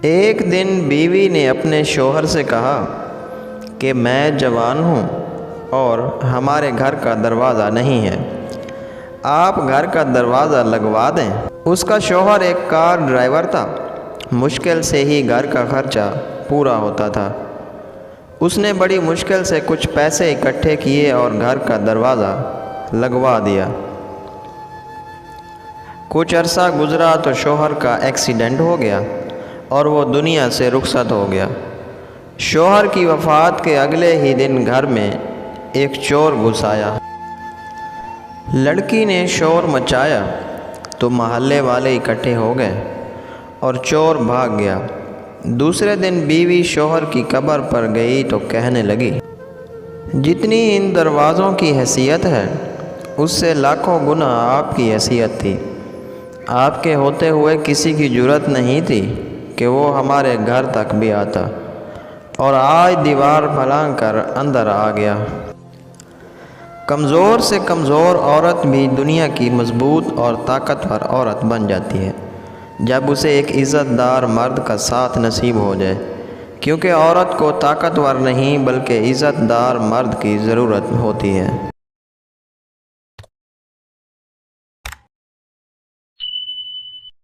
ایک دن بیوی نے اپنے شوہر سے کہا کہ میں جوان ہوں اور ہمارے گھر کا دروازہ نہیں ہے، آپ گھر کا دروازہ لگوا دیں۔ اس کا شوہر ایک کار ڈرائیور تھا، مشکل سے ہی گھر کا خرچہ پورا ہوتا تھا۔ اس نے بڑی مشکل سے کچھ پیسے اکٹھے کیے اور گھر کا دروازہ لگوا دیا۔ کچھ عرصہ گزرا تو شوہر کا ایکسیڈنٹ ہو گیا اور وہ دنیا سے رخصت ہو گیا۔ شوہر کی وفات کے اگلے ہی دن گھر میں ایک چور گھس آیا۔ لڑکی نے شور مچایا تو محلے والے اکٹھے ہو گئے اور چور بھاگ گیا۔ دوسرے دن بیوی شوہر کی قبر پر گئی تو کہنے لگی، جتنی ان دروازوں کی حیثیت ہے اس سے لاکھوں گنا آپ کی حیثیت تھی۔ آپ کے ہوتے ہوئے کسی کی جرأت نہیں تھی کہ وہ ہمارے گھر تک بھی آتا، اور آج دیوار پھلانگ کر اندر آ گیا۔ کمزور سے کمزور عورت بھی دنیا کی مضبوط اور طاقتور عورت بن جاتی ہے جب اسے ایک عزت دار مرد کا ساتھ نصیب ہو جائے، کیونکہ عورت کو طاقتور نہیں بلکہ عزت دار مرد کی ضرورت ہوتی ہے۔